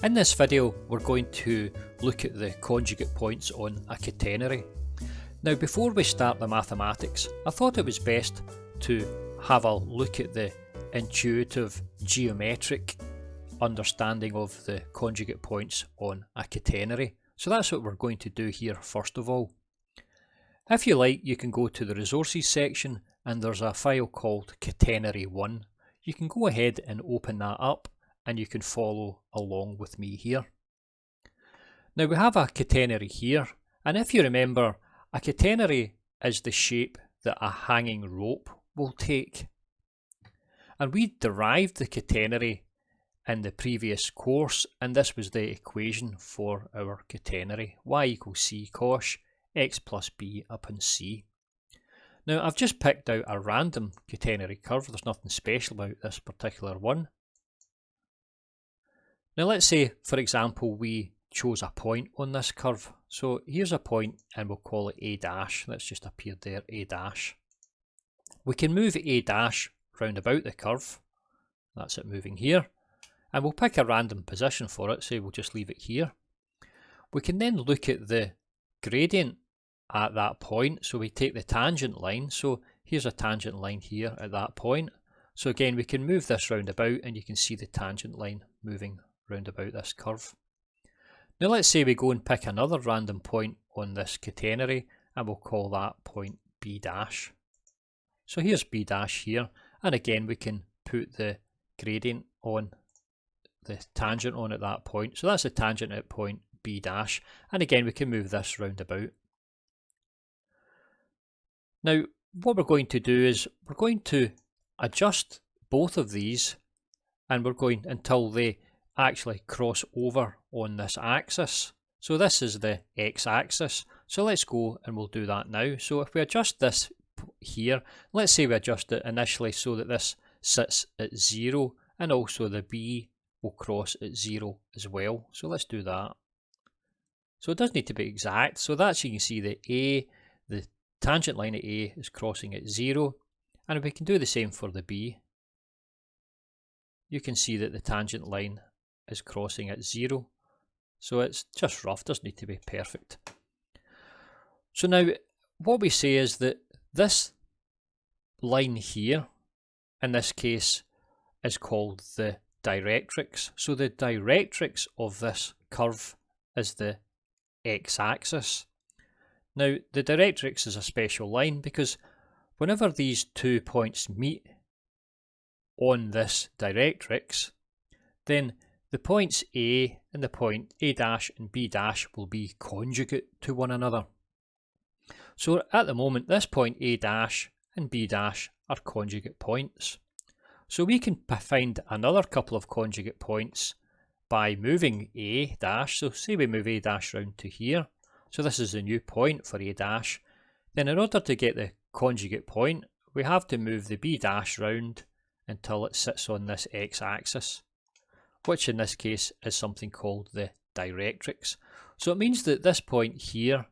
In this video we're going to look at the conjugate points on a catenary. Now before we start the mathematics, I thought it was best to have a look at the intuitive geometric understanding of the conjugate points on a catenary. So that's what we're going to do here first of all. If you like, you can go to the resources section and there's a file called Catenary 1. You can go ahead and open that up and you can follow along with me here. Now we have a catenary here, and if you remember, a catenary is the shape that a hanging rope will take. And we derived the catenary in the previous course, and this was the equation for our catenary: y equals c cosh x plus b upon c. Now I've just picked out a random catenary curve. There's nothing special about this particular one. Now let's say, for example, we chose a point on this curve. So here's a point and we'll call it A dash. That's just appeared there, A dash. We can move A dash round about the curve. That's it moving here. And we'll pick a random position for it, say we'll just leave it here. We can then look at the gradient at that point. So we take the tangent line. So here's a tangent line here at that point. So again, we can move this round about and you can see the tangent line moving round about this curve. Now let's say we go and pick another random point on this catenary and we'll call that point B dash. So here's B dash here, and again we can put the gradient on, the tangent on at that point. So that's a tangent at point B dash, and again we can move this round about. Now what we're going to do is we're going to adjust both of these, and we're going until they actually cross over on this axis. So this is the x-axis. So let's go and we'll do that now. So if we adjust this here, let's say we adjust it initially so that this sits at 0, and also the b will cross at 0 as well. So let's do that. So it does need to be exact. So that's, you can see the tangent line at A is crossing at 0, and we can do the same for the b. You can see that the tangent line is crossing at 0. So it's just rough, doesn't need to be perfect. So now what we say is that this line here, in this case, is called the directrix. So the directrix of this curve is the x-axis. Now the directrix is a special line because whenever these 2 points meet on this directrix, then the points A and the point A dash and B dash will be conjugate to one another. So at the moment, this point A dash and B dash are conjugate points. So we can find another couple of conjugate points by moving A dash. So say we move A dash round to here. So this is a new point for A dash. Then in order to get the conjugate point, we have to move the B dash round until it sits on this x-axis, which in this case is something called the directrix. So it means that this point here,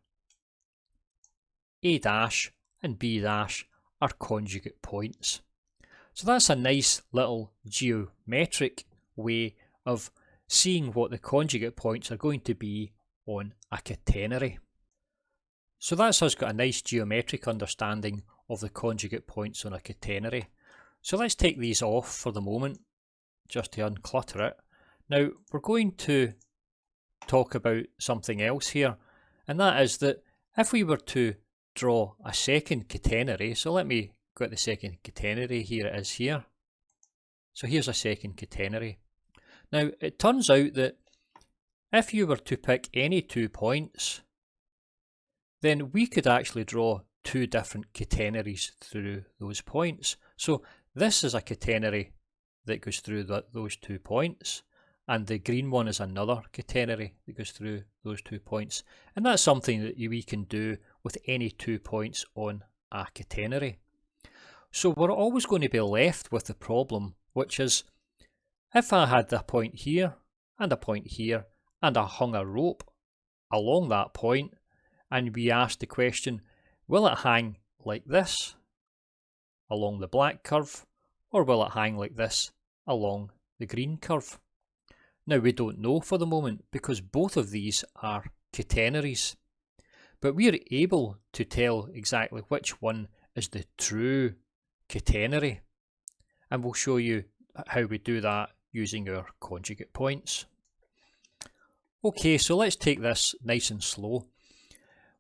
A dash and B dash, are conjugate points. So that's a nice little geometric way of seeing what the conjugate points are going to be on a catenary. So that's us got a nice geometric understanding of the conjugate points on a catenary. So let's take these off for the moment, just to unclutter it. Now we're going to talk about something else here, and that is that if we were to draw a second catenary, so let me get the second catenary, here it is here. So here's a second catenary. Now it turns out that if you were to pick any 2 points, then we could actually draw 2 different catenaries through those points. So this is a catenary that goes through those 2 points, and the green one is another catenary that goes through those 2 points. And that's something that we can do with any 2 points on a catenary. So we're always going to be left with the problem, which is if I had a point here and a point here and I hung a rope along that point, and we asked the question, will it hang like this along the black curve, or will it hang like this along the green curve? Now we don't know for the moment because both of these are catenaries, but we are able to tell exactly which one is the true catenary, and we'll show you how we do that using our conjugate points. Okay, so let's take this nice and slow.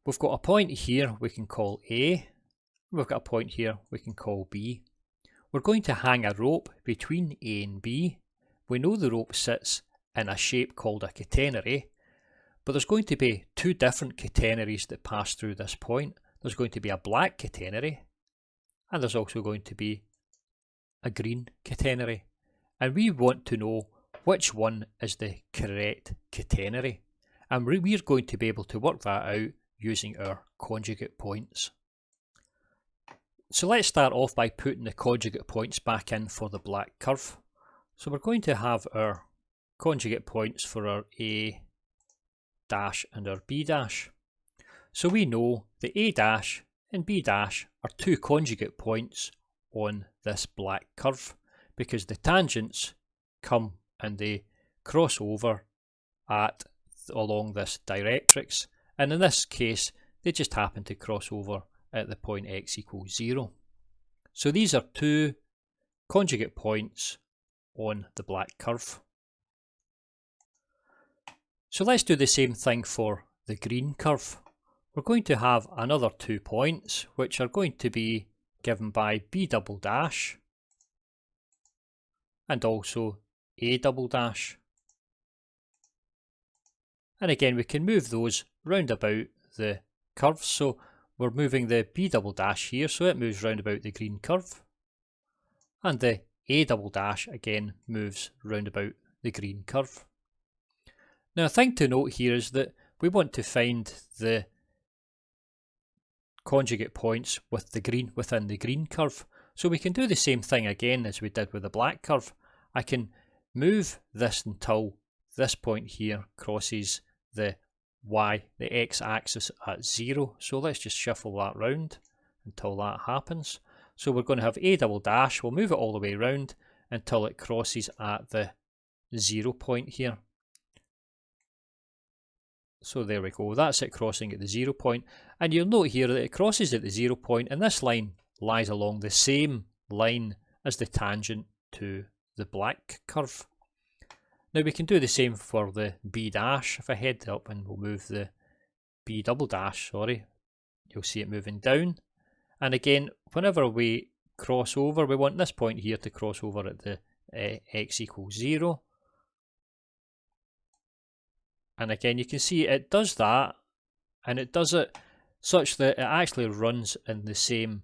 We've got a point here we can call A, we've got a point here we can call B. We're going to hang a rope between A and B. We know the rope sits in a shape called a catenary, but there's going to be two different catenaries that pass through this point. There's going to be a black catenary, and there's also going to be a green catenary. And we want to know which one is the correct catenary. And we're going to be able to work that out using our conjugate points. So let's start off by putting the conjugate points back in for the black curve. So we're going to have our conjugate points for our A dash and our B dash. So we know the A dash and B dash are two conjugate points on this black curve because the tangents come and they cross over along this directrix, and in this case they just happen to cross over at the point x equals 0. So these are two conjugate points on the black curve. So let's do the same thing for the green curve. We're going to have another 2 points which are going to be given by B double dash and also A double dash. And again we can move those round about the curve. So we're moving the B double dash here, so it moves round about the green curve. And the A double dash again moves round about the green curve. Now a thing to note here is that we want to find the conjugate points with the green within the green curve. So we can do the same thing again as we did with the black curve. I can move this until this point here crosses the x-axis at 0. So let's just shuffle that round until that happens. So we're going to have A double dash, we'll move it all the way around until it crosses at the 0 point here. So there we go, that's it crossing at the 0 point. And you'll note here that it crosses at the 0 point, and this line lies along the same line as the tangent to the black curve. Now we can do the same for the B dash. If I head up and we'll move the B double dash, you'll see it moving down. And again, whenever we cross over, we want this point here to cross over at the x equals 0. And again, you can see it does that, and it does it such that it actually runs in the same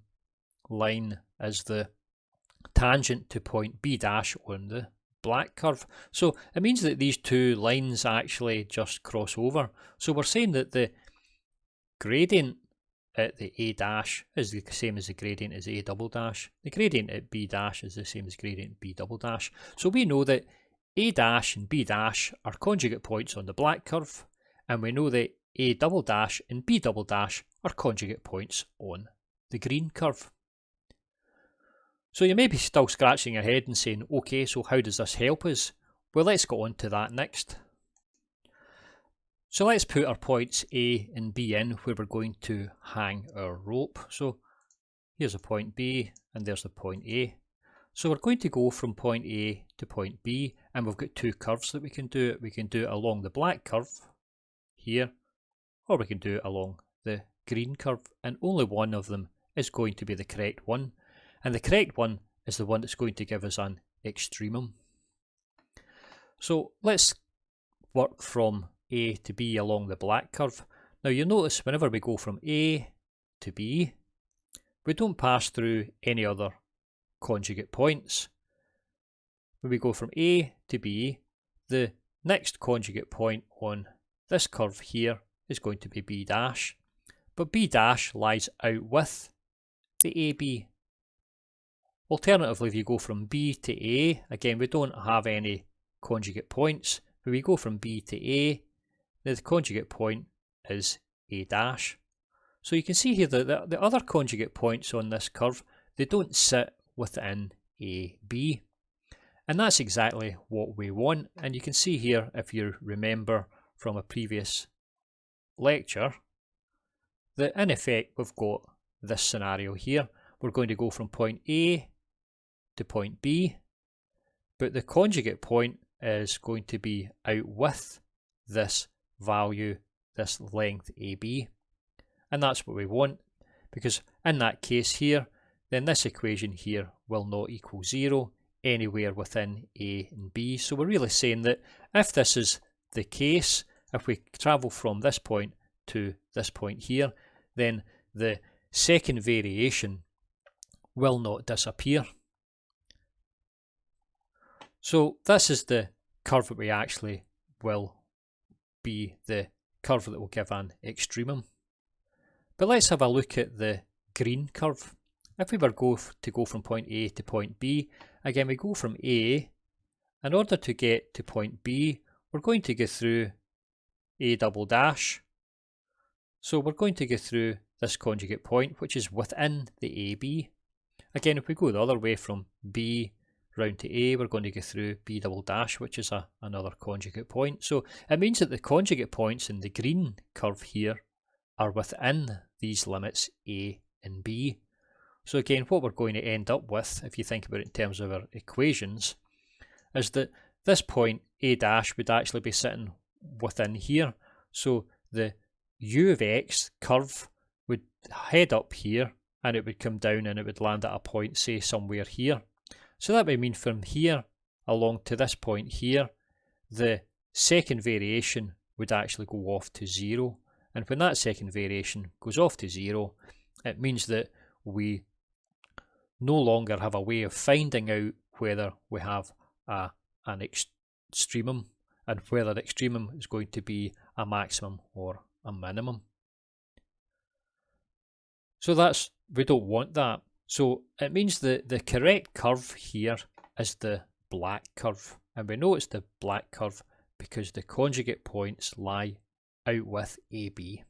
line as the tangent to point B dash on the black curve. So it means that these two lines actually just cross over. So we're saying that the gradient at the A dash is the same as the gradient as A double dash. The gradient at B dash is the same as gradient B double dash. So we know that A dash and B dash are conjugate points on the black curve, and we know that A double dash and B double dash are conjugate points on the green curve. So you may be still scratching your head and saying, okay, so how does this help us? Well, let's go on to that next. So let's put our points A and B in where we're going to hang our rope. So here's a point B and there's the point A. So we're going to go from point A to point B, and we've got two curves that we can do it. We can do it along the black curve here, or we can do it along the green curve, and only one of them is going to be the correct one. And the correct one is the one that's going to give us an extremum. So let's work from A to B along the black curve. Now you'll notice whenever we go from A to B, we don't pass through any other conjugate points. When we go from A to B, the next conjugate point on this curve here is going to be B dash, but B dash lies out with the AB. Alternatively, if you go from B to A, again we don't have any conjugate points. When we go from B to A, the conjugate point is A dash. So you can see here that the other conjugate points on this curve, they don't sit within AB. And that's exactly what we want. And you can see here, if you remember from a previous lecture, that in effect we've got this scenario here. We're going to go from point A to point B, but the conjugate point is going to be out with this value, this length AB. And that's what we want, because in that case here, then this equation here will not equal 0 anywhere within A and B. So we're really saying that if this is the case, if we travel from this point to this point here, then the second variation will not disappear. So this is the curve that we actually will be the curve that will give an extremum. But let's have a look at the green curve. If we were to go from point A to point B, again we go from A. In order to get to point B, we're going to go through A double dash. So we're going to go through this conjugate point, which is within the AB. Again, if we go the other way from B round to A, we're going to go through B double dash, which is another conjugate point. So it means that the conjugate points in the green curve here are within these limits A and B. So again, what we're going to end up with, if you think about it in terms of our equations, is that this point A dash would actually be sitting within here. So the U of X curve would head up here and it would come down and it would land at a point, say, somewhere here. So that would mean from here along to this point here, the second variation would actually go off to 0. And when that second variation goes off to 0, it means that we no longer have a way of finding out whether we have an extremum and whether the extremum is going to be a maximum or a minimum. So we don't want that. So it means that the correct curve here is the black curve. And we know it's the black curve because the conjugate points lie out with AB.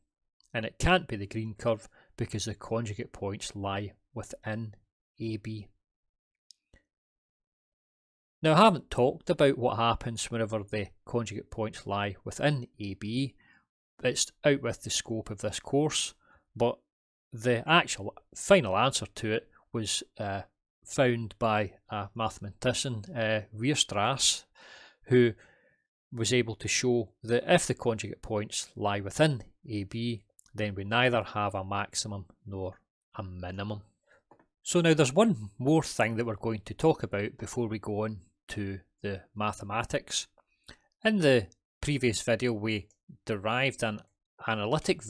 And it can't be the green curve because the conjugate points lie within AB. Now, I haven't talked about what happens whenever the conjugate points lie within AB. It's out with the scope of this course, but the actual final answer to it was found by a mathematician, Weierstrass, who was able to show that if the conjugate points lie within AB, then we neither have a maximum nor a minimum. So now there's one more thing that we're going to talk about before we go on to the mathematics. In the previous video we derived an analytic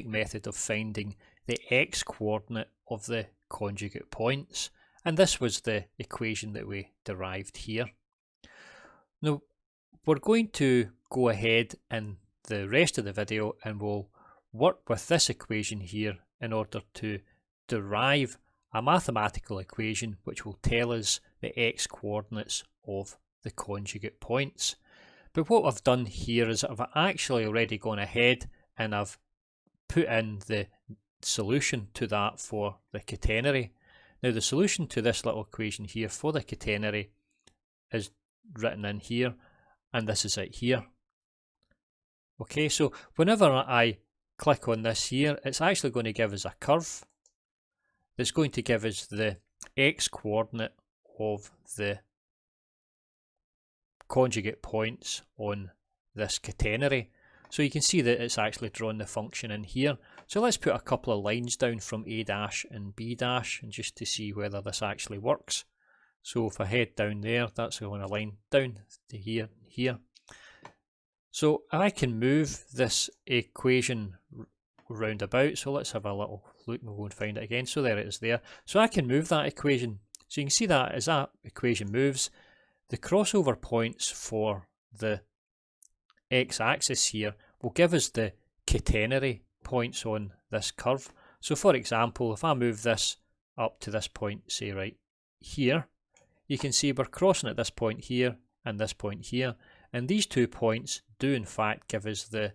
method of finding the x-coordinate of the conjugate points, and this was the equation that we derived here. Now we're going to go ahead in the rest of the video and we'll work with this equation here in order to derive a mathematical equation which will tell us the x-coordinates of the conjugate points. But what I've done here is I've actually already gone ahead and I've put in the solution to that for the catenary. Now the solution to this little equation here for the catenary is written in here, and this is it here. Okay, so whenever I click on this here, it's actually going to give us a curve that's going to give us the x-coordinate of the conjugate points on this catenary. So you can see that it's actually drawn the function in here. So let's put a couple of lines down from A dash and B dash, and just to see whether this actually works. So if I head down there, that's going to line down to here, here. So I can move this equation round about. So let's have a little look and we'll go and find it again. So there it is there. So I can move that equation. So you can see that as that equation moves, the crossover points for the x-axis here will give us the catenary points on this curve. So for example, if I move this up to this point, say right here, you can see we're crossing at this point here and this point here, and these 2 points do in fact give us the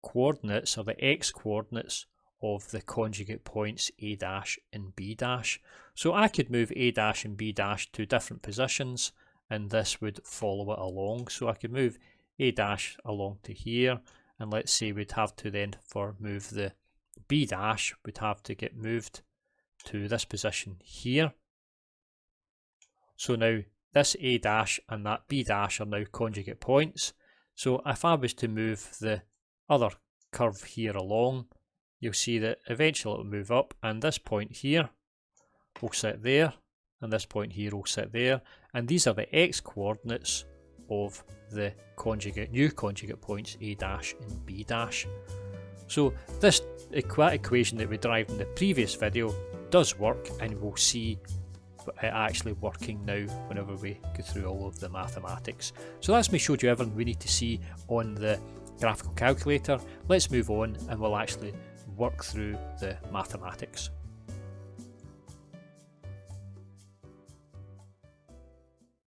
coordinates or the x-coordinates of the conjugate points A dash and B dash. So I could move A dash and B dash to different positions and this would follow it along. So I could move A dash along to here, and let's say we'd have to then move the B dash would have to get moved to this position here. So now this A dash and that B dash are now conjugate points. So if I was to move the other curve here along, you'll see that eventually it will move up, and this point here will sit there, and this point here will sit there, and these are the x coordinates of the new conjugate points A dash and B dash. So this equation that we derived in the previous video does work, and we'll see it actually working now whenever we go through all of the mathematics. So that's me showed you everything we need to see on the graphical calculator. Let's move on and we'll actually work through the mathematics.